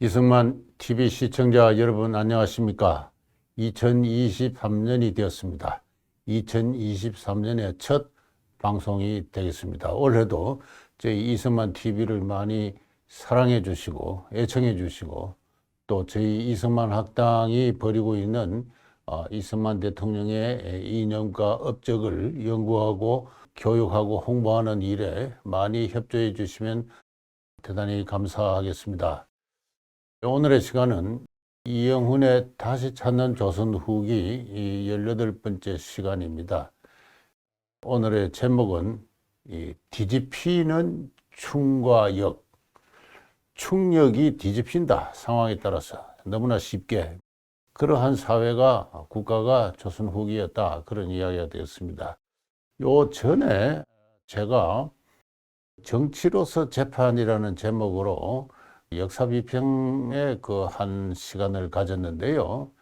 이승만 TV 시청자 여러분 안녕하십니까? 2023년이 되었습니다. 2023년의 첫 방송이 되겠습니다. 올해도 저희 이승만 TV를 많이 사랑해 주시고 애청해 주시고 또 저희 이승만 학당이 벌이고 있는 이승만 대통령의 이념과 업적을 연구하고 교육하고 홍보하는 일에 많이 협조해 주시면 대단히 감사하겠습니다. 오늘의 시간은 이영훈의 다시 찾는 조선 후기 18번째 시간입니다. 오늘의 제목은 뒤집히는 충과 역. 충력이 뒤집힌다. 상황에 따라서 너무나 쉽게. 그러한 사회가 국가가 조선 후기였다. 그런 이야기가 되었습니다. 요 전에 제가 정치로서 재판이라는 제목으로 역사 비평의 그 한 시간을 가졌는데요.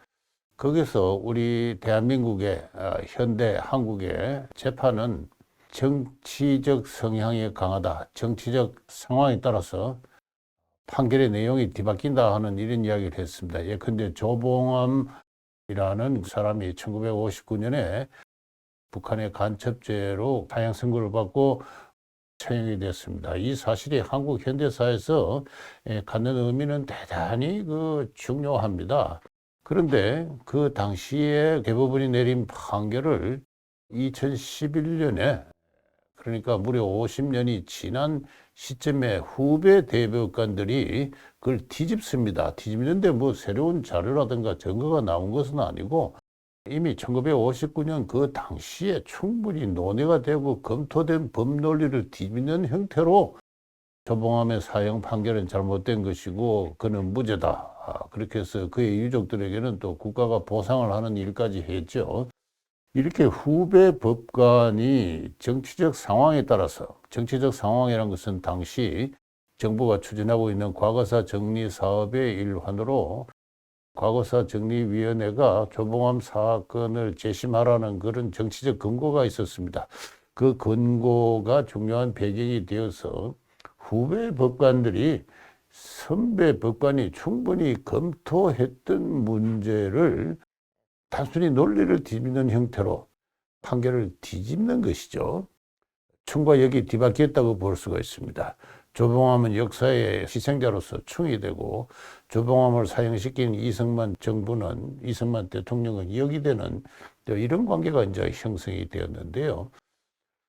거기서 우리 대한민국의 현대 한국의 재판은 정치적 성향이 강하다. 정치적 상황에 따라서 판결의 내용이 뒤바뀐다 하는 이런 이야기를 했습니다. 예컨대 조봉암이라는 사람이 1959년에 북한의 간첩죄로 사형 선고를 받고 처형이 됐습니다. 이 사실이 한국 현대사에서 갖는 의미는 대단히 중요합니다. 그런데 그 당시에 대법원이 내린 판결을 2011년에 그러니까 무려 50년이 지난 시점에 후배 대법관들이 그걸 뒤집습니다. 뒤집는데 뭐 새로운 자료라든가 증거가 나온 것은 아니고 이미 1959년 그 당시에 충분히 논의가 되고 검토된 법 논리를 뒤집는 형태로 조봉암의 사형 판결은 잘못된 것이고 그는 무죄다. 그렇게 해서 그의 유족들에게는 또 국가가 보상을 하는 일까지 했죠. 이렇게 후배 법관이 정치적 상황에 따라서, 정치적 상황이라는 것은 당시 정부가 추진하고 있는 과거사 정리 사업의 일환으로 과거사 정리위원회가 조봉암 사건을 재심하라는 그런 정치적 근거가 있었습니다. 그 근거가 중요한 배경이 되어서 후배 법관들이 선배 법관이 충분히 검토했던 문제를 단순히 논리를 뒤집는 형태로 판결을 뒤집는 것이죠. 충과 역이 뒤바뀌었다고 볼 수가 있습니다. 조봉암은 역사의 희생자로서 충이 되고 조봉암을 사형시킨 이승만 정부는 이승만 대통령은 역이 되는 이런 관계가 이제 형성이 되었는데요.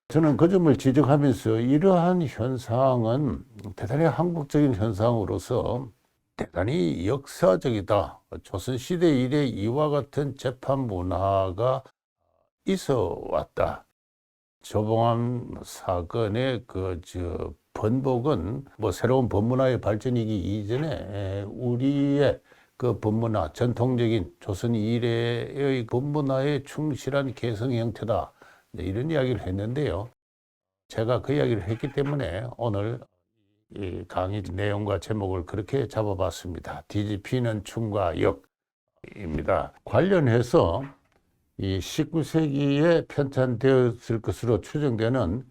저는 그 점을 지적하면서 이러한 현상은 대단히 한국적인 현상으로서 대단히 역사적이다. 조선시대 이래 이와 같은 재판 문화가 있어 왔다. 조봉암 사건의 번복은 뭐 새로운 법문화의 발전이기 이전에 우리의 그 법문화, 전통적인 조선 이래의 법문화에 충실한 개성 형태다. 이런 이야기를 했는데요. 제가 그 이야기를 했기 때문에 오늘 이 강의 내용과 제목을 그렇게 잡아봤습니다. 뒤집히는 충과 역입니다. 관련해서 이 19세기에 편찬되었을 것으로 추정되는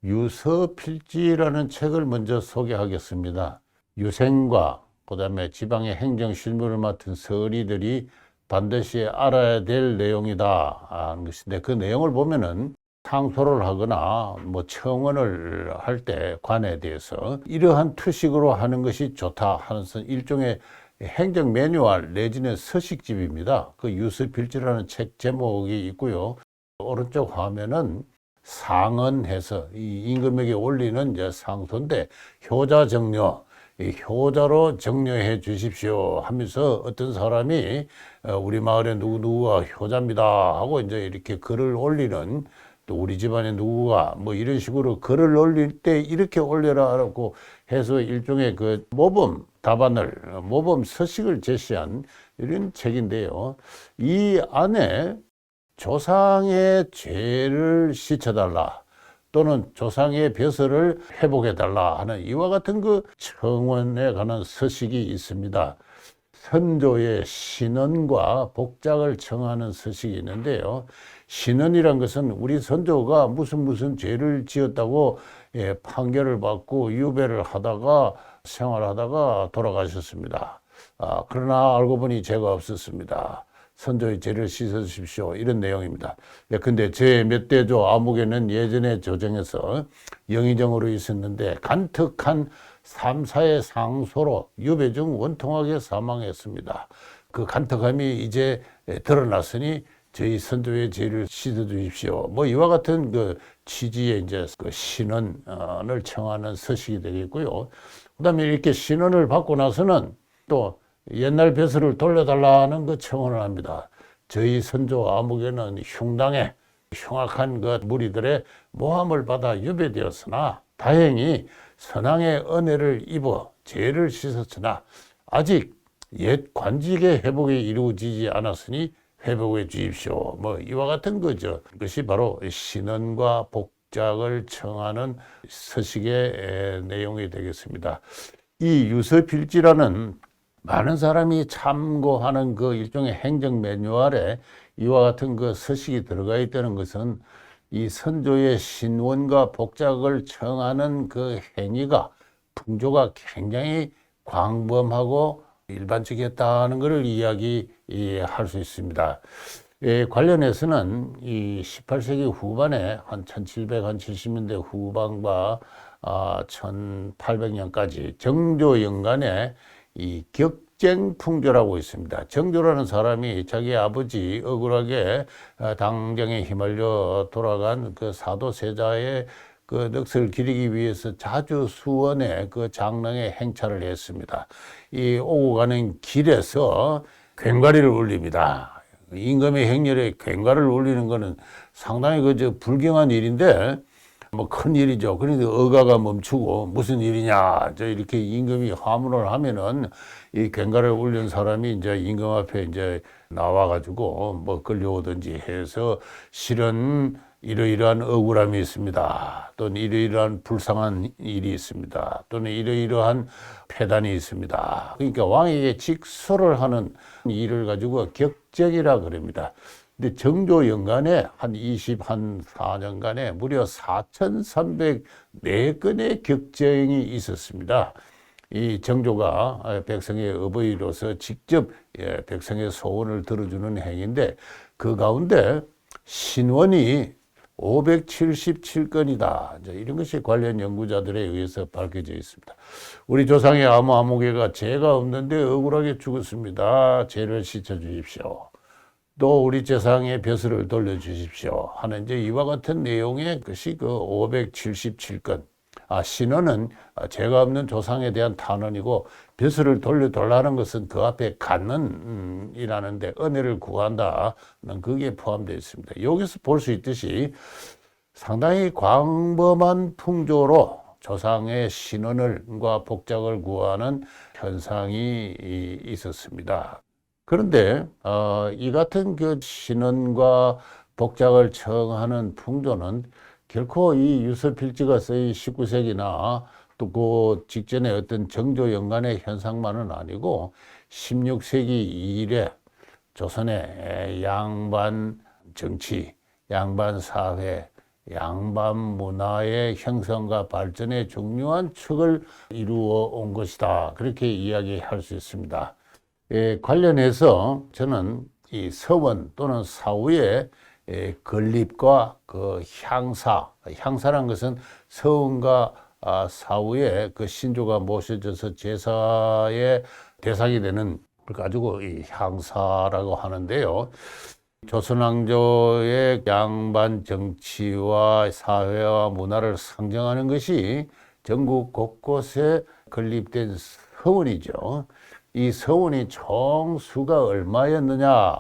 유서필지라는 책을 먼저 소개하겠습니다. 유생과 그다음에 지방의 행정 실무를 맡은 서리들이 반드시 알아야 될 내용이다 하는 것인데 그 내용을 보면은 상소를 하거나 뭐 청원을 할 때 관에 대해서 이러한 투식으로 하는 것이 좋다 하는 일종의 행정 매뉴얼 내지는 서식집입니다. 그 유서필지라는 책 제목이 있고요. 오른쪽 화면은 상언해서 이 임금에게 올리는 이제 상소인데 효자 정려, 이 효자로 정려해 주십시오 하면서 어떤 사람이 우리 마을에 누구누구가 효자입니다 하고 이제 이렇게 글을 올리는 또 우리 집안에 누구가 뭐 이런 식으로 글을 올릴 때 이렇게 올려라라고 해서 일종의 그 모범 답안을 모범 서식을 제시한 이런 책인데요. 이 안에 조상의 죄를 씻어달라 또는 조상의 벼슬을 회복해달라 하는 이와 같은 그 청원에 관한 서식이 있습니다. 선조의 신언과 복작을 청하는 서식이 있는데요. 신언이란 것은 우리 선조가 무슨 죄를 지었다고 판결을 받고 유배를 하다가 생활하다가 돌아가셨습니다. 그러나 알고 보니 죄가 없었습니다. 선조의 죄를 씻어주십시오. 이런 내용입니다. 근데 제 몇 대조 아무개는 예전에 조정에서 영의정으로 있었는데 간특한 삼사의 상소로 유배 중 원통하게 사망했습니다. 그 간특함이 이제 드러났으니 저희 선조의 죄를 씻어주십시오. 뭐 이와 같은 그 취지의 이제 그 신원을 청하는 서식이 되겠고요. 그다음에 이렇게 신원을 받고 나서는 또 옛날 벼슬을 돌려달라는 그 청원을 합니다. 저희 선조 아무개는 흉당에 흉악한 그 무리들의 모함을 받아 유배되었으나 다행히 선왕의 은혜를 입어 죄를 씻었으나 아직 옛 관직의 회복이 이루어지지 않았으니 회복해 주십시오. 뭐 이와 같은 거죠. 그것이 바로 신원과 복작을 청하는 서식의 내용이 되겠습니다. 이 유서필지라는 많은 사람이 참고하는 그 일종의 행정 매뉴얼에 이와 같은 그 서식이 들어가 있다는 것은 이 선조의 신원과 복작을 청하는 그 행위가 풍조가 굉장히 광범하고 일반적이었다는 것을 이야기할 수 있습니다. 관련해서는 이 18세기 후반에 한 1770년대 후반과 1800년까지 정조연간에 이 격쟁풍조라고 있습니다. 정조라는 사람이 자기 아버지 억울하게 당정에 휘말려 돌아간 그 사도세자의 그 넋을 기리기 위해서 자주 수원에 그 장릉에 행차를 했습니다. 이 오고 가는 길에서 괭과리를 울립니다. 임금의 행렬에 괭과를 울리는 것은 상당히 그저 불경한 일인데 뭐 큰 일이죠. 그런데 어가가 멈추고 무슨 일이냐, 이렇게 임금이 화문을 하면은 이 괭과를 울린 사람이 이제 임금 앞에 이제 나와가지고 뭐 끌려오든지 해서 실은 이러이러한 억울함이 있습니다. 또는 이러이러한 불쌍한 일이 있습니다. 또는 이러이러한 폐단이 있습니다. 그러니까 왕에게 직소를 하는 일을 가지고 격쟁이라 그럽니다. 근데 정조연간에 한 24년간에 무려 4,304건의 격쟁이 있었습니다. 이 정조가 백성의 어버이로서 직접 백성의 소원을 들어주는 행위인데 그 가운데 신원이 577건이다. 이런 것이 관련 연구자들에 의해서 밝혀져 있습니다. 우리 조상의 아무개가 죄가 없는데 억울하게 죽었습니다. 죄를 씻어주십시오. 또 우리 조상의 벼슬을 돌려주십시오 하는 이제 이와 같은 내용의 것이 그 577건. 신원은 죄가 없는 조상에 대한 탄원이고 벼슬을 돌려달라는 것은 그 앞에 갖는 이라는데 은혜를 구한다는 그게 포함되어 있습니다. 여기서 볼 수 있듯이 상당히 광범한 풍조로 조상의 신원과 복작을 구하는 현상이 있었습니다. 그런데 이 같은 그 신원과 복작을 청하는 풍조는 결코 이 유서필지가 쓰인 19세기나 또 그 직전에 어떤 정조연간의 현상만은 아니고 16세기 이래 조선의 양반 정치, 양반 사회, 양반 문화의 형성과 발전의 중요한 축을 이루어 온 것이다. 그렇게 이야기할 수 있습니다. 관련해서 저는 이 서원 또는 사후의 건립과 그 향사란 것은 서원과 사후에 그 신조가 모셔져서 제사의 대상이 되는 걸 가지고 이 향사라고 하는데요. 조선왕조의 양반 정치와 사회와 문화를 상정하는 것이 전국 곳곳에 건립된 서원이죠. 이 서원이 총 수가 얼마였느냐,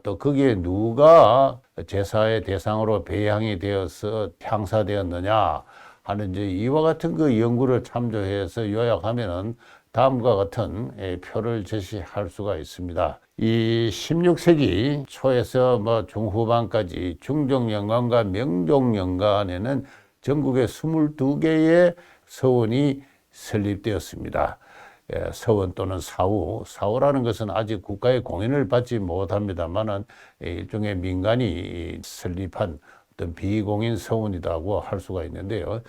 또 거기에 누가 제사의 대상으로 배양이 되어서 향사되었느냐 하는 이제 이와 같은 그 연구를 참조해서 요약하면은 다음과 같은 표를 제시할 수가 있습니다. 이 16세기 초에서 뭐 중후반까지 중종연간과 명종연간에는 전국에 22개의 서원이 설립되었습니다. 서원 또는 사후라는 것은 아직 국가의 공인을 받지 못합니다만은 일종의 민간이 설립한 어떤 비공인 서원이라고 할 수가 있는데요.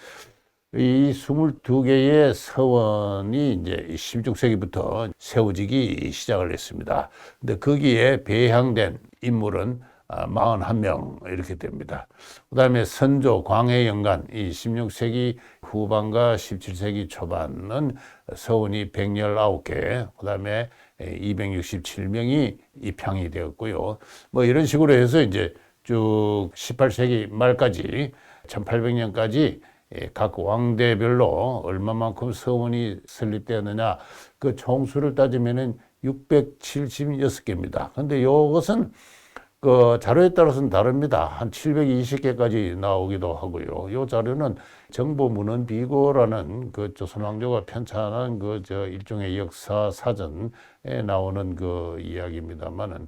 이 22개의 서원이 이제 16세기부터 세워지기 시작을 했습니다. 근데 거기에 배향된 인물은 41명 이렇게 됩니다. 그 다음에 선조, 광해연간 이 16세기 후반과 17세기 초반은 서원이 119개, 그 다음에 267명이 입향이 되었고요. 뭐 이런 식으로 해서 이제 쭉 18세기 말까지 1800년까지 각 왕대별로 얼마만큼 서원이 설립되었느냐 그 총수를 따지면은 676개입니다. 근데 이것은 그 자료에 따라서는 다릅니다. 한 720개까지 나오기도 하고요. 이 자료는 정보문헌비고라는 그 조선왕조가 편찬한 그 일종의 역사 사전에 나오는 그 이야기입니다만은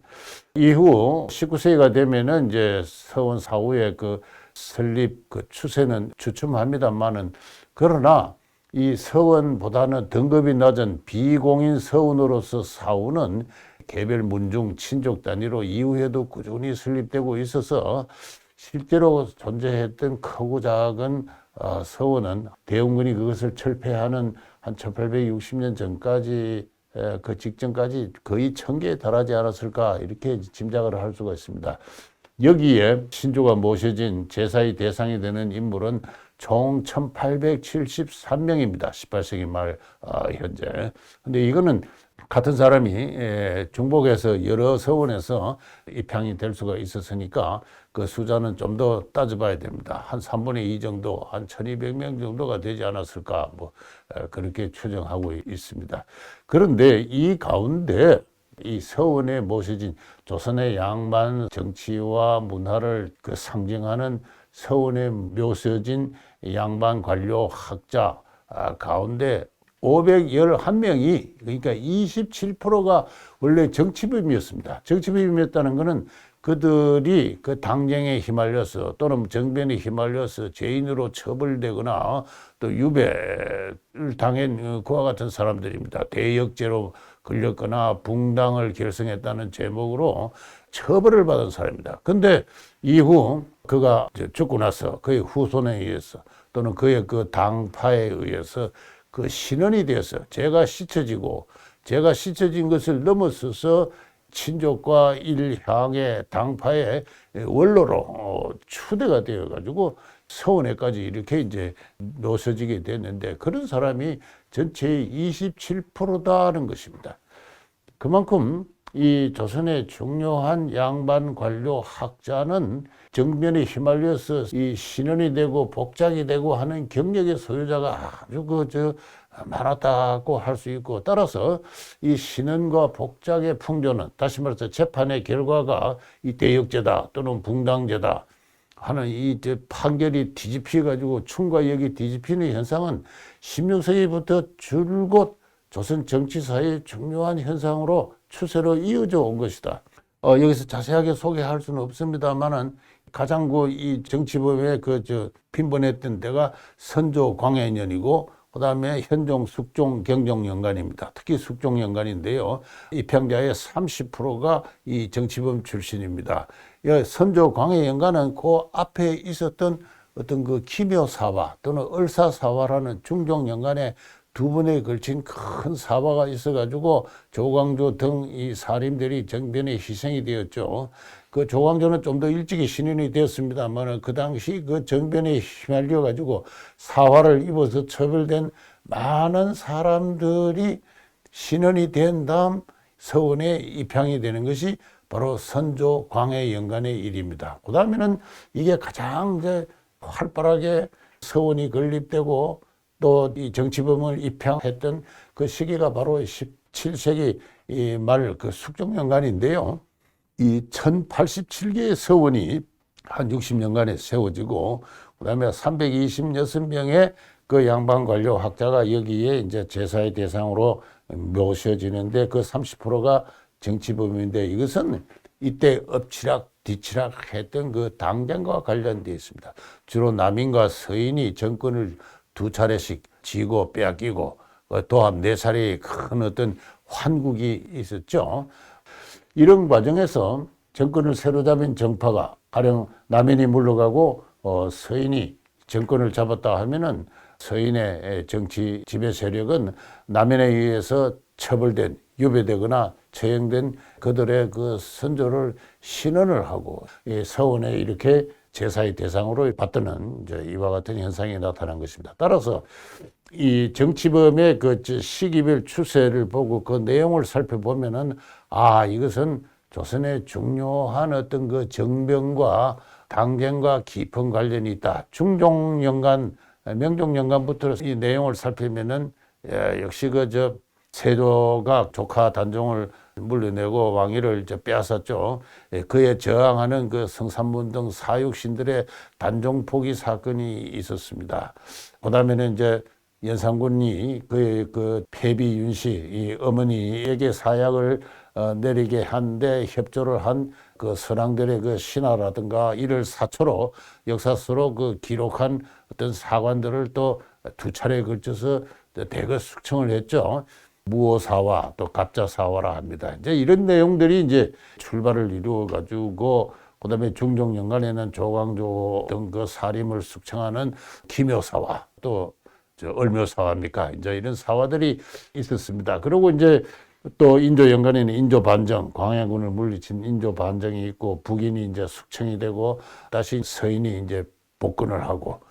이후 19세기가 되면은 이제 서원 사후의 그 설립 그 추세는 주춤합니다만은 그러나 이 서원보다는 등급이 낮은 비공인 서원으로서 사후는 개별 문중 친족 단위로 이후에도 꾸준히 설립되고 있어서 실제로 존재했던 크고 작은 서원은 대원군이 그것을 철폐하는 한 1860년 전까지 그 직전까지 거의 1000개에 달하지 않았을까 이렇게 짐작을 할 수가 있습니다. 여기에 신조가 모셔진 제사의 대상이 되는 인물은 총 1873명입니다. 18세기 말 현재. 근데 이거는 같은 사람이 중복해서 여러 서원에서 입향이 될 수가 있었으니까 그 숫자는 좀 더 따져봐야 됩니다. 한 3분의 2 정도, 한 1200명 정도가 되지 않았을까 뭐 그렇게 추정하고 있습니다. 그런데 이 가운데 이 서원에 모셔진 조선의 양반 정치와 문화를 그 상징하는 서원에 모셔진 양반 관료 학자 가운데 511명이 그러니까 27%가 원래 정치범이었습니다. 정치범이었다는 것은 그들이 그 당쟁에 휘말려서 또는 정변에 휘말려서 죄인으로 처벌되거나 또 유배를 당한 그와 같은 사람들입니다. 대역죄로 걸렸거나 붕당을 결성했다는 제목으로 처벌을 받은 사람입니다. 근데 이후 그가 죽고 나서 그의 후손에 의해서 또는 그의 그 당파에 의해서 그 신원이 되어서 제가 씻어진 것을 넘어서서 친족과 일향의 당파의 원로로 추대가 되어가지고 서원에까지 이렇게 이제 놓서지게 됐는데 그런 사람이 전체의 27%다는 것입니다. 그만큼 이 조선의 중요한 양반 관료 학자는 정변에 휘말려서 이 신원이 되고 복작이 되고 하는 경력의 소유자가 아주 많았다고 할 수 있고 따라서 이 신원과 복작의 풍조는 다시 말해서 재판의 결과가 이 대역죄다 또는 붕당죄다 하는 이 판결이 뒤집혀가지고 춤과 역이 뒤집히는 현상은 16세기부터 줄곧 조선 정치사의 중요한 현상으로 추세로 이어져 온 것이다. 여기서 자세하게 소개할 수는 없습니다만은 가장 이 정치범의 빈번했던 때가 선조 광해년이고 그다음에 현종, 숙종, 경종 연간입니다. 특히 숙종 연간인데요. 입향자의 30%가 이 정치범 출신입니다. 선조 광해 연간은 그 앞에 있었던 어떤 그 기묘사화 또는 을사사화라는 중종 연간에 두 번에 걸친 큰 사화가 있어가지고 조광조 등 이 사림들이 정변에 희생이 되었죠. 그 조광조는 좀 더 일찍이 신인이 되었습니다만 그 당시 그 정변에 휘말려가지고 사화를 입어서 처벌된 많은 사람들이 신원이 된 다음 서원에 입향이 되는 것이 바로 선조 광해 연간의 일입니다. 그 다음에는 이게 가장 이제 활발하게 서원이 건립되고 또 이 정치범을 입향했던 그 시기가 바로 17세기 말 그 숙종연간인데요. 이 1087개의 서원이 한 60년간에 세워지고 그다음에 326명의 그 양반 관료 학자가 여기에 이제 제사의 대상으로 모셔지는데 그 30%가 정치범인데 이것은 이때 엎치락 뒤치락 했던 그 당쟁과 관련되어 있습니다. 주로 남인과 서인이 정권을 두 차례씩 쥐고 빼앗기고 도합 네 차례의 큰 어떤 환국이 있었죠. 이런 과정에서 정권을 새로 잡은 정파가 가령 남인이 물러가고 서인이 정권을 잡았다 하면은 서인의 정치 지배 세력은 남인에 의해서 처벌된, 유배되거나 처형된 그들의 그 선조를 신원을 하고 이 서원에 이렇게 제사의 대상으로 받드는 이제 이와 같은 현상이 나타난 것입니다. 따라서 이 정치범의 그 시기별 추세를 보고 그 내용을 살펴보면은 이것은 조선의 중요한 어떤 그 정병과 당쟁과 깊은 관련이 있다. 중종연간, 명종연간부터 이 내용을 살피면은 역시 세조가 조카 단종을 물려내고 왕위를 이제 빼앗았죠. 그에 저항하는 그 성산문 사육신들의 단종 포기 사건이 있었습니다. 그다음에는 이제 연산군이 그의 그 폐비 윤씨, 이 어머니에게 사약을 내리게 한데 협조를 한 그 선왕들의 그 신하라든가 이를 사초로 역사서로 그 기록한 어떤 사관들을 또 두 차례에 걸쳐서 대거 숙청을 했죠. 무오사화 또 갑자사화라 합니다. 이제 이런 내용들이 이제 출발을 이루어 가지고 그다음에 중종연간에는 조광조 등 그 사림을 숙청하는 기묘사화 또 얼묘사화입니까? 이제 이런 사화들이 있었습니다. 그리고 이제 또 인조연간에는 인조반정, 광해군을 물리친 인조반정이 있고 북인이 이제 숙청이 되고 다시 서인이 이제 복권을 하고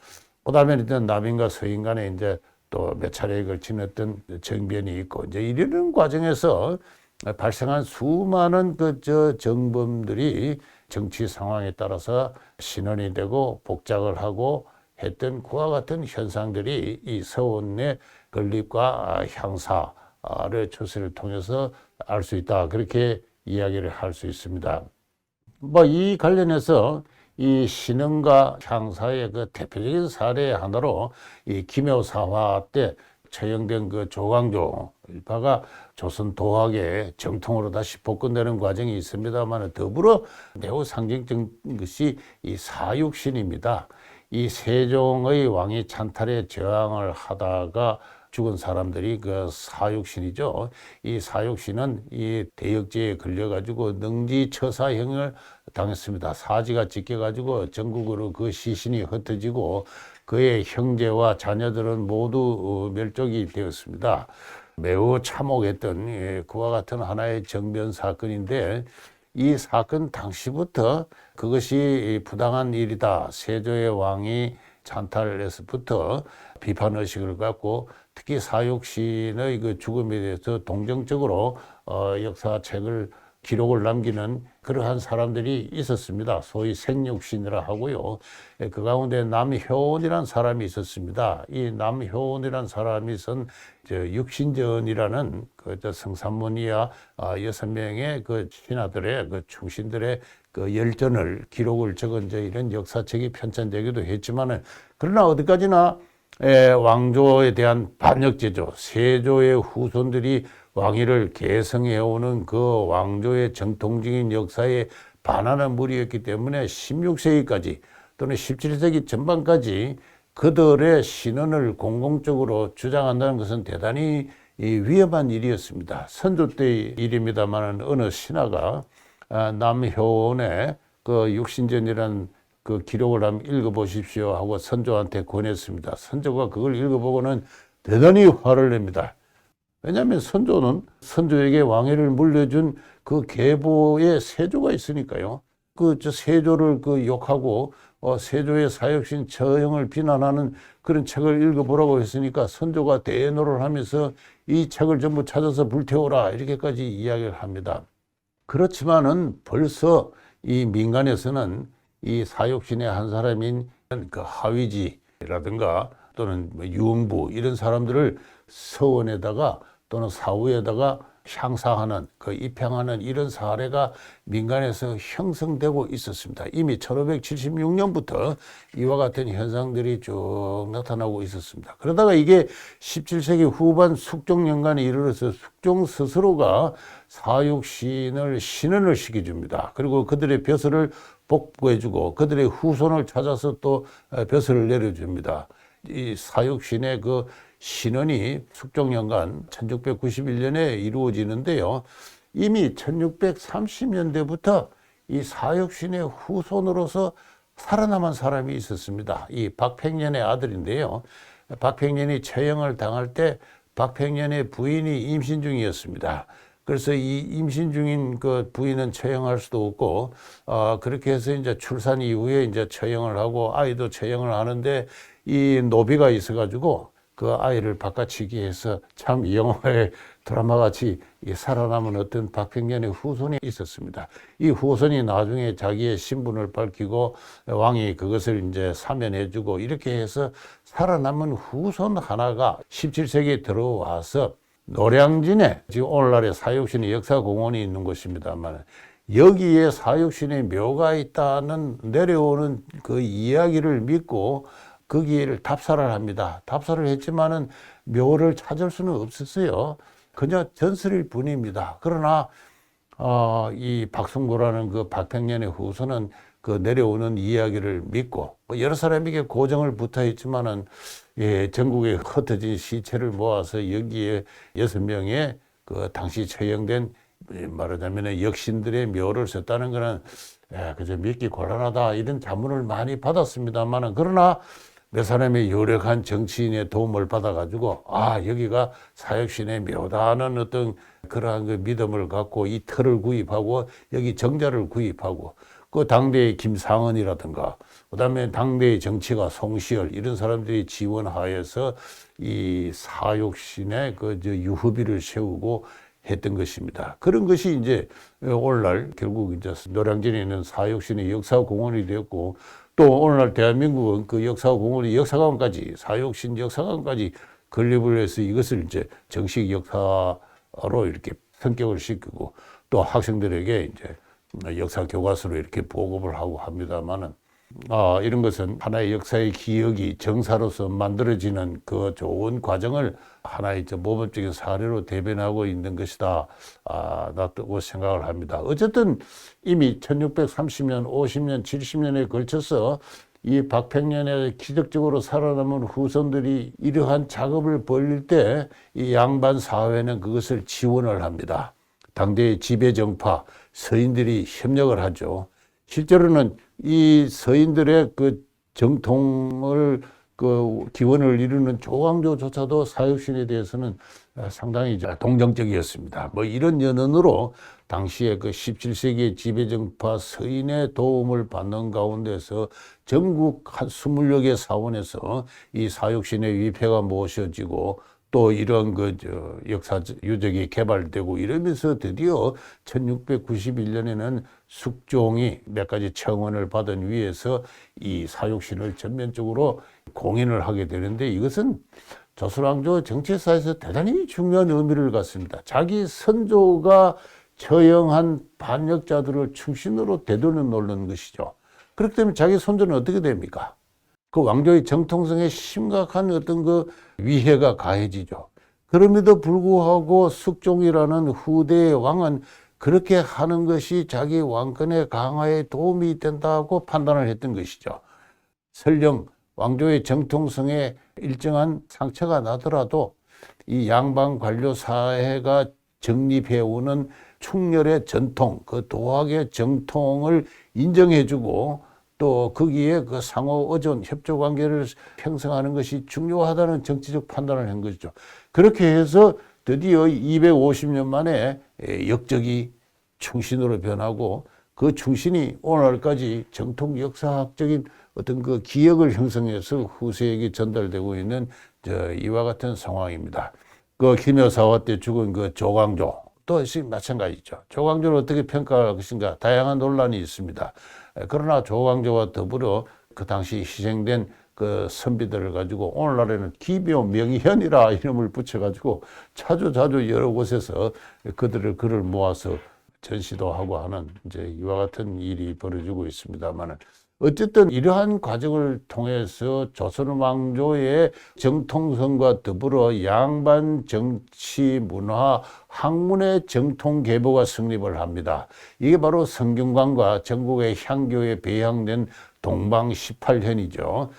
그다음에 일단 남인과 서인 간에 이제 또 몇 차례에 걸친 어떤 정변이 있고 이제 이러는 과정에서 발생한 수많은 정범들이 정치 상황에 따라서 신원이 되고 복작을 하고 했던 그와 같은 현상들이 이 서원의 건립과 향사를 추세를 통해서 알 수 있다. 그렇게 이야기를 할 수 있습니다. 이 관련해서 이 신흥과 향사의 그 대표적인 사례 하나로 이 기묘사화 때 처형된 그 조광조 일파가 조선 도학의 정통으로 다시 복권되는 과정이 있습니다만 더불어 매우 상징적인 것이 이 사육신입니다. 이 세종의 왕위 찬탈에 저항을 하다가 죽은 사람들이 그 사육신이죠. 이 사육신은 이 대역죄에 걸려가지고 능지처사형을 당했습니다. 사지가 찢겨가지고 전국으로 그 시신이 흩어지고 그의 형제와 자녀들은 모두 멸족이 되었습니다. 매우 참혹했던 그와 같은 하나의 정변 사건인데 이 사건 당시부터 그것이 부당한 일이다. 세조의 왕이 찬탈에서부터 비판의식을 갖고 특히 사육신의 그 죽음에 대해서 동정적으로 역사책을 기록을 남기는 그러한 사람들이 있었습니다. 소위 생육신이라 하고요. 그 가운데 남효원이라는 사람이 있었습니다. 이 남효원이라는 사람이 쓴 육신전이라는 그 성산문 이하 6명의 그 신하들의 그 충신들의 그 열전을 기록을 적은 이런 역사책이 편찬되기도 했지만은 그러나 어디까지나 왕조에 대한 반역죄죠. 세조의 후손들이 왕위를 계승해오는 그 왕조의 정통적인 역사에 반하는 무리였기 때문에 16세기까지 또는 17세기 전반까지 그들의 신언을 공공적으로 주장한다는 것은 대단히 위험한 일이었습니다. 선조 때의 일입니다만 어느 신하가 남효원의 그 육신전이라는 그 기록을 한번 읽어보십시오 하고 선조한테 권했습니다. 선조가 그걸 읽어보고는 대단히 화를 냅니다. 왜냐하면 선조는 선조에게 왕위를 물려준 그 계보에 세조가 있으니까요. 세조를 욕하고 세조의 사육신 처형을 비난하는 그런 책을 읽어보라고 했으니까 선조가 대노를 하면서 이 책을 전부 찾아서 불태워라 이렇게까지 이야기를 합니다. 그렇지만은 벌써 이 민간에서는 이 사육신의 한 사람인 그 하위지라든가 또는 유흥부 이런 사람들을 서원에다가 또는 사후에다가 향사하는 입향하는 이런 사례가 민간에서 형성되고 있었습니다. 이미 1576년부터 이와 같은 현상들이 쭉 나타나고 있었습니다. 그러다가 이게 17세기 후반 숙종연간에 이르러서 숙종 스스로가 사육신을 신언을 시켜줍니다. 그리고 그들의 벼슬을 복구해주고 그들의 후손을 찾아서 또 벼슬을 내려줍니다. 이 사육신의 그 신언이 숙종연간 1691년에 이루어지는데요. 이미 1630년대부터 이 사육신의 후손으로서 살아남은 사람이 있었습니다. 이 박팽년의 아들인데요. 박평년이 처형을 당할 때 박평년의 부인이 임신 중이었습니다. 그래서 이 임신 중인 그 부인은 처형할 수도 없고, 그렇게 해서 이제 출산 이후에 이제 처형을 하고 아이도 처형을 하는데 이 노비가 있어가지고 그 아이를 바꿔치기 해서 참 영화의 드라마 같이 살아남은 어떤 박평년의 후손이 있었습니다. 이 후손이 나중에 자기의 신분을 밝히고 왕이 그것을 이제 사면해주고 이렇게 해서 살아남은 후손 하나가 17세기에 들어와서 노량진에 지금 오늘날의 사육신의 역사공원이 있는 곳입니다만 여기에 사육신의 묘가 있다는 내려오는 그 이야기를 믿고 거기를 답사를 합니다. 답사를 했지만은 묘를 찾을 수는 없었어요. 그냥 전설일 뿐입니다. 그러나 이 박승보라는 그 박평년의 후손은 그 내려오는 이야기를 믿고 여러 사람에게 고정을 부탁했지만은 전국에 흩어진 시체를 모아서 여기에 6명의 그 당시 처형된 말하자면 역신들의 묘를 썼다는 것은 그저 믿기 곤란하다 이런 자문을 많이 받았습니다만은 그러나 몇 사람의 유력한 정치인의 도움을 받아가지고 여기가 사육신의 묘다는 어떤 그러한 그 믿음을 갖고 이 터를 구입하고 여기 정자를 구입하고 그 당대의 김상은이라든가 그다음에 당대의 정치가 송시열 이런 사람들이 지원하여서 이 사육신의 그 유후비를 세우고 했던 것입니다. 그런 것이 이제 오늘날 결국 이제 노량진에 있는 사육신의 역사공원이 되었고 또 오늘날 대한민국은 그 역사공원이 역사관까지 사육신 역사관까지 건립을 해서 이것을 이제 정식 역사로 이렇게 성격을 시키고 또 학생들에게 이제 역사 교과서로 이렇게 보급을 하고 합니다만은 이런 것은 하나의 역사의 기억이 정사로서 만들어지는 그 좋은 과정을 하나의 모범적인 사례로 대변하고 있는 것이다. 라고 생각을 합니다. 어쨌든 이미 1630년, 50년, 70년에 걸쳐서 이 박평년의 기적적으로 살아남은 후손들이 이러한 작업을 벌일 때 이 양반 사회는 그것을 지원을 합니다. 당대의 지배정파, 서인들이 협력을 하죠. 실제로는 이 서인들의 그 정통을 그 기원을 이루는 조광조조차도 사육신에 대해서는 상당히 동정적이었습니다. 뭐 이런 연원으로 당시에 그 17세기의 지배정파 서인의 도움을 받는 가운데서 전국 한 20여 개 사원에서 이 사육신의 위패가 모셔지고 또 이런 역사 유적이 개발되고 이러면서 드디어 1691년에는 숙종이 몇 가지 청원을 받은 위에서 이 사육신을 전면적으로 공인을 하게 되는데 이것은 조선왕조 정치사에서 대단히 중요한 의미를 갖습니다. 자기 선조가 처형한 반역자들을 충신으로 되돌려 놓는 것이죠. 그렇기 때문에 자기 선조는 어떻게 됩니까? 그 왕조의 정통성에 심각한 어떤 그 위해가 가해지죠. 그럼에도 불구하고 숙종이라는 후대의 왕은 그렇게 하는 것이 자기 왕권의 강화에 도움이 된다고 판단을 했던 것이죠. 설령 왕조의 정통성에 일정한 상처가 나더라도 이 양반 관료 사회가 정립해오는 충렬의 전통, 그 도학의 정통을 인정해주고 또 거기에 그 상호 의존 협조 관계를 형성하는 것이 중요하다는 정치적 판단을 한 것이죠. 그렇게 해서 드디어 250년 만에 역적이 충신으로 변하고 그 충신이 오늘날까지 정통 역사학적인 어떤 그 기억을 형성해서 후세에게 전달되고 있는 이와 같은 상황입니다. 그 김여사화 때 죽은 그 조광조 또 마찬가지죠. 조광조를 어떻게 평가할 것인가 다양한 논란이 있습니다. 그러나 조광조와 더불어 그 당시 희생된 그 선비들을 가지고 오늘날에는 기묘 명현이라 이름을 붙여가지고 자주 여러 곳에서 그들을 글을 모아서 전시도 하고 하는 이제 이와 같은 일이 벌어지고 있습니다만은 어쨌든 이러한 과정을 통해서 조선 왕조의 정통성과 더불어 양반 정치 문화 학문의 정통 계보가 성립을 합니다. 이게 바로 성균관과 전국의 향교에 배양된 동방 18현이죠.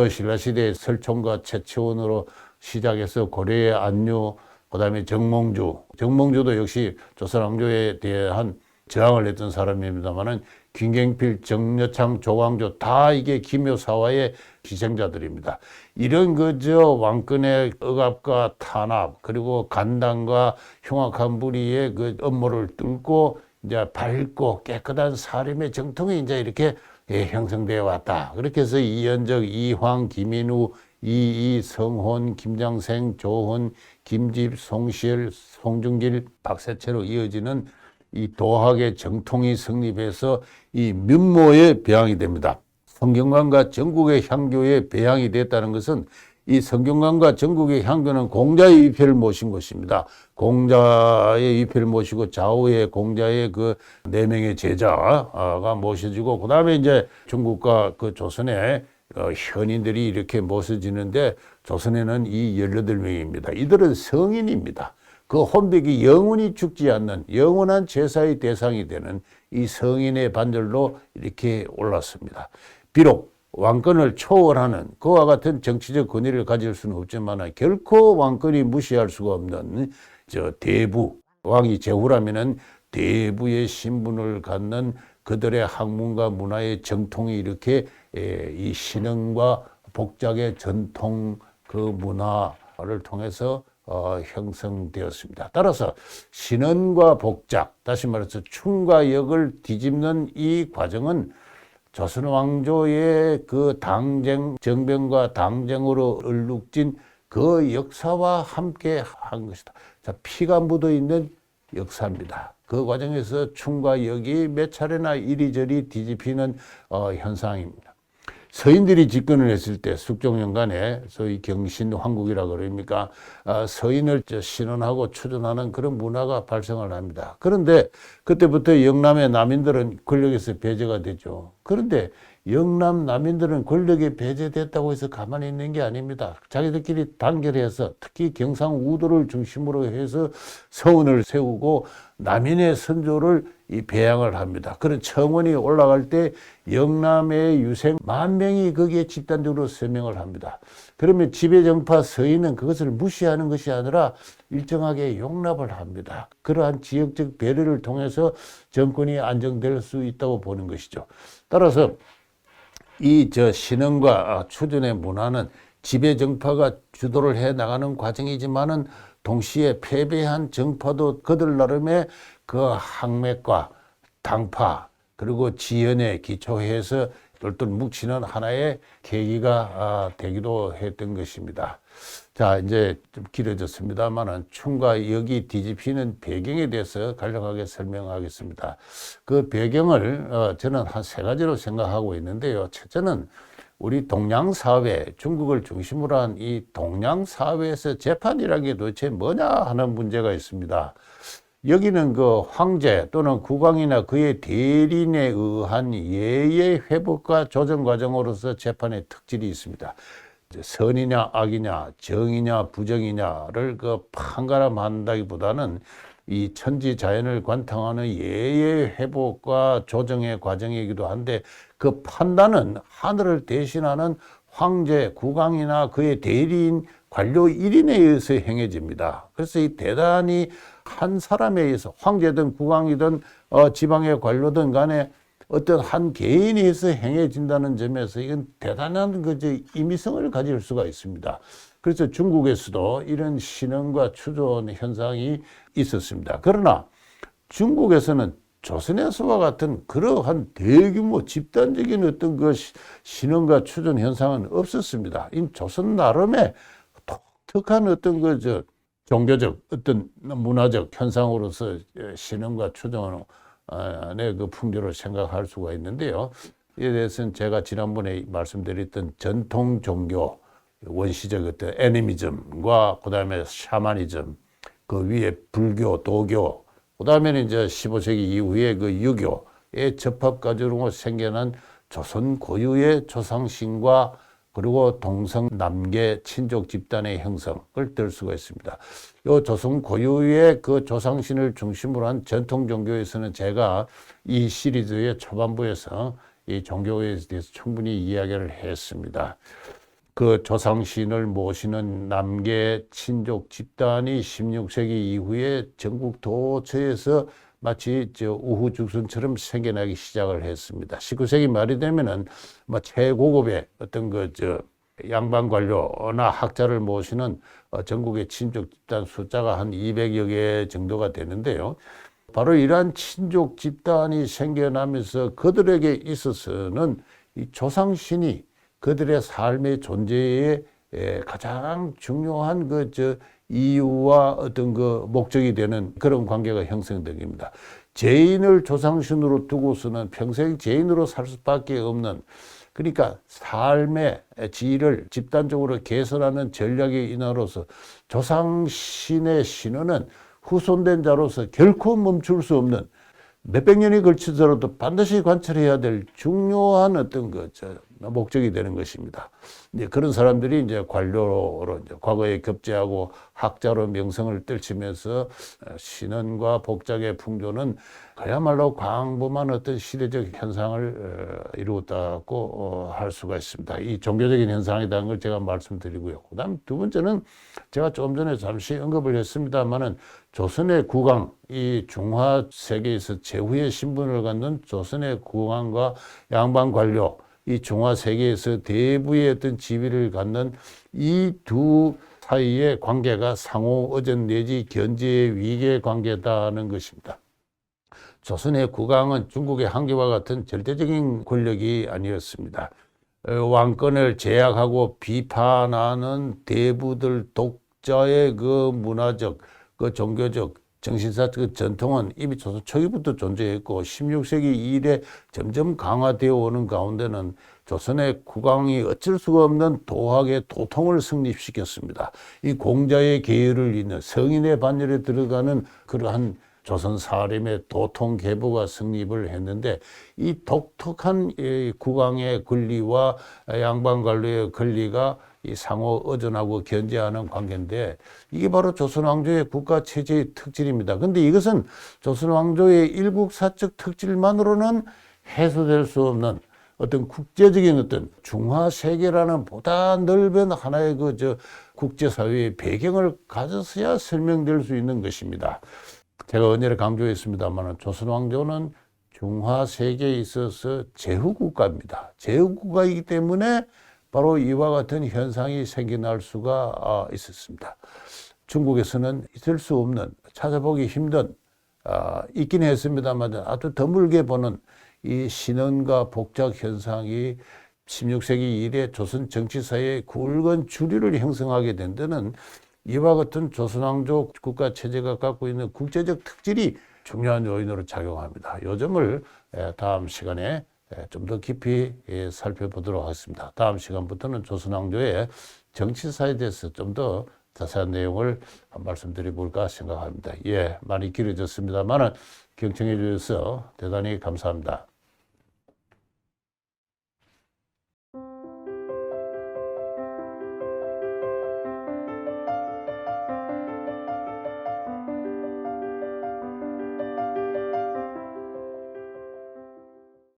신라시대의 설총과 최채원으로 시작해서 고려의 안유, 그 다음에 정몽주도 역시 조선 왕조에 대한 저항을 했던 사람입니다만은 김경필, 정여창, 조광조 다 이게 김효사화의 희생자들입니다. 이런 그저 왕권의 억압과 탄압 그리고 간당과 흉악한 무리의 그 업무를 뚫고 이제 밝고 깨끗한 사림의 정통이 이제 이렇게 형성되어 왔다. 그렇게 해서 이현적, 이황, 김인우, 이이, 성혼, 김장생, 조훈, 김집, 송시열, 송중길, 박세채로 이어지는 이 도학의 정통이 성립해서 이 면모의 배양이 됩니다. 성균관과 전국의 향교의 배양이 됐다는 것은 이 성균관과 전국의 향교는 공자의 위패를 모신 것입니다. 공자의 위패를 모시고 좌우에 공자의 그 4명의 제자가 모셔지고 그 다음에 이제 중국과 그 조선의 현인들이 이렇게 모셔지는데 조선에는 이 18명입니다. 이들은 성인입니다. 그 혼백이 영원히 죽지 않는 영원한 제사의 대상이 되는 이 성인의 반열로 이렇게 올랐습니다. 비록 왕권을 초월하는 그와 같은 정치적 권위를 가질 수는 없지만 결코 왕권이 무시할 수가 없는 대부, 왕이 제후라면은 대부의 신분을 갖는 그들의 학문과 문화의 정통이 이렇게 이 신흥과 복작의 전통 그 문화를 통해서 형성되었습니다. 따라서 신헌과 복작, 다시 말해서 춤과 역을 뒤집는 이 과정은 조선 왕조의 그 당쟁, 정변과 당쟁으로 얼룩진 그 역사와 함께 한 것이다. 자, 피가 묻어 있는 역사입니다. 그 과정에서 춤과 역이 몇 차례나 이리저리 뒤집히는 현상입니다. 서인들이 집권을 했을 때 숙종년간에 소위 경신황국이라 그럽니까? 서인을 신원하고 추존하는 그런 문화가 발생을 합니다. 그런데 그때부터 영남의 남인들은 권력에서 배제가 되죠. 그런데 영남 남인들은 권력에 배제됐다고 해서 가만히 있는 게 아닙니다. 자기들끼리 단결해서 특히 경상우도를 중심으로 해서 서원을 세우고 남인의 선조를 배양을 합니다. 그런 청원이 올라갈 때 영남의 유생 10,000명이 거기에 집단적으로 서명을 합니다. 그러면 지배정파 서인은 그것을 무시하는 것이 아니라 일정하게 용납을 합니다. 그러한 지역적 배려를 통해서 정권이 안정될 수 있다고 보는 것이죠. 따라서 이 신흥과 추존의 문화는 지배정파가 주도를 해 나가는 과정이지만은 동시에 패배한 정파도 그들 나름의 그 학맥과 당파 그리고 지연에 기초해서 똘똘 뭉치는 하나의 계기가 되기도 했던 것입니다. 자, 이제 좀 길어졌습니다만은 춤과 역이 뒤집히는 배경에 대해서 간략하게 설명하겠습니다. 그 배경을 저는 한 3가지로 생각하고 있는데요. 첫째는 우리 동양사회, 중국을 중심으로 한 이 동양사회에서 재판이라는 게 도대체 뭐냐 하는 문제가 있습니다. 여기는 그 황제 또는 국왕이나 그의 대리인에 의한 예의 회복과 조정 과정으로서 재판의 특질이 있습니다. 선이냐 악이냐 정이냐 부정이냐를 그 판가름한다기보다는 이 천지자연을 관통하는 예의 회복과 조정의 과정이기도 한데 그 판단은 하늘을 대신하는 황제, 국왕이나 그의 대리인, 관료 1인에 의해서 행해집니다. 그래서 이 대단히 한 사람에 의해서 황제든 국왕이든 지방의 관료든 간에 어떤 한 개인에 의해서 행해진다는 점에서 이건 대단한 임의성을 가질 수가 있습니다. 그래서 중국에서도 이런 신흥과 추존 현상이 있었습니다. 그러나 중국에서는 조선에서와 같은 그러한 대규모 집단적인 어떤 그 신흥과 추존 현상은 없었습니다. 이 조선 나름의 독특한 어떤 종교적 어떤 문화적 현상으로서 신흥과 추존의 그 풍조를 생각할 수가 있는데요. 이에 대해서는 제가 지난번에 말씀드렸던 전통 종교 원시적 어떤 애니미즘과 그 다음에 샤머니즘, 그 위에 불교, 도교, 그 다음에는 이제 15세기 이후에 그 유교의 접합 과정으로 생겨난 조선 고유의 조상신과 그리고 동성 남계 친족 집단의 형성을 들 수가 있습니다. 이 조선 고유의 그 조상신을 중심으로 한 전통 종교에서는 제가 이 시리즈의 초반부에서 이 종교에 대해서 충분히 이야기를 했습니다. 그 조상신을 모시는 남계 친족 집단이 16세기 이후에 전국 도처에서 마치 우후죽순처럼 생겨나기 시작을 했습니다. 19세기 말이 되면은 최고급의 어떤 양반 관료나 학자를 모시는 전국의 친족 집단 숫자가 한 200여 개 정도가 되는데요. 바로 이러한 친족 집단이 생겨나면서 그들에게 있어서는 이 조상신이 그들의 삶의 존재에 가장 중요한 이유와 어떤 목적이 되는 그런 관계가 형성됩니다. 죄인을 조상신으로 두고서는 평생 죄인으로 살 수밖에 없는, 그러니까 삶의 질을 집단적으로 개선하는 전략의 인하로서 조상신의 신호는 후손된 자로서 결코 멈출 수 없는, 몇백 년이 걸치더라도 반드시 관철해야 될 중요한 어떤 목적이 되는 것입니다. 이제 그런 사람들이 이제 관료로 과거에 급제하고 학자로 명성을 떨치면서 신원과 복작의 풍조는 그야말로 광범한 어떤 시대적 현상을 이루었다고 할 수가 있습니다. 이 종교적인 현상이라는 걸 제가 말씀드리고요. 그다음 두 번째는 제가 조금 전에 잠시 언급을 했습니다만은 조선의 국왕, 이 중화 세계에서 제후의 신분을 갖는 조선의 국왕과 양반 관료, 이 중화 세계에서 대부의 어떤 지위를 갖는 이 두 사이의 관계가 상호 의존 내지 견제의 위계 관계다는 것입니다. 조선의 국왕은 중국의 한계와 같은 절대적인 권력이 아니었습니다. 왕권을 제약하고 비판하는 대부들 독자의 문화적, 종교적, 정신사적 전통은 이미 조선 초기부터 존재했고 16세기 이래 점점 강화되어 오는 가운데는 조선의 국왕이 어쩔 수가 없는 도학의 도통을 성립시켰습니다. 이 공자의 계율을 잇는 성인의 반열에 들어가는 그러한 조선 사림의 도통 계보가 성립을 했는데, 이 독특한 국왕의 권리와 양반 관료의 권리가 이 상호 의존하고 견제하는 관계인데, 이게 바로 조선 왕조의 국가 체제의 특질입니다. 근데 이것은 조선 왕조의 일국사적 특질만으로는 해소될 수 없는 어떤 국제적인 어떤 중화 세계라는 보다 넓은 하나의 국제사회의 배경을 가져서야 설명될 수 있는 것입니다. 제가 언제나 강조했습니다만 조선 왕조는 중화 세계에 있어서 제후국가입니다. 제후국가이기 때문에 바로 이와 같은 현상이 생겨날 수가 있었습니다. 중국에서는 있을 수 없는, 찾아보기 힘든, 있긴 했습니다만 아주 드물게 보는 이 신원과 복작 현상이 16세기 이래 조선 정치사회의 굵은 주류를 형성하게 된 데는 이와 같은 조선왕조 국가 체제가 갖고 있는 국제적 특질이 중요한 요인으로 작용합니다. 이 점을 다음 시간에 좀 더 깊이 살펴보도록 하겠습니다. 다음 시간부터는 조선왕조의 정치사에 대해서 좀 더 자세한 내용을 말씀드려볼까 생각합니다. 많이 길어졌습니다만 경청해 주셔서 대단히 감사합니다.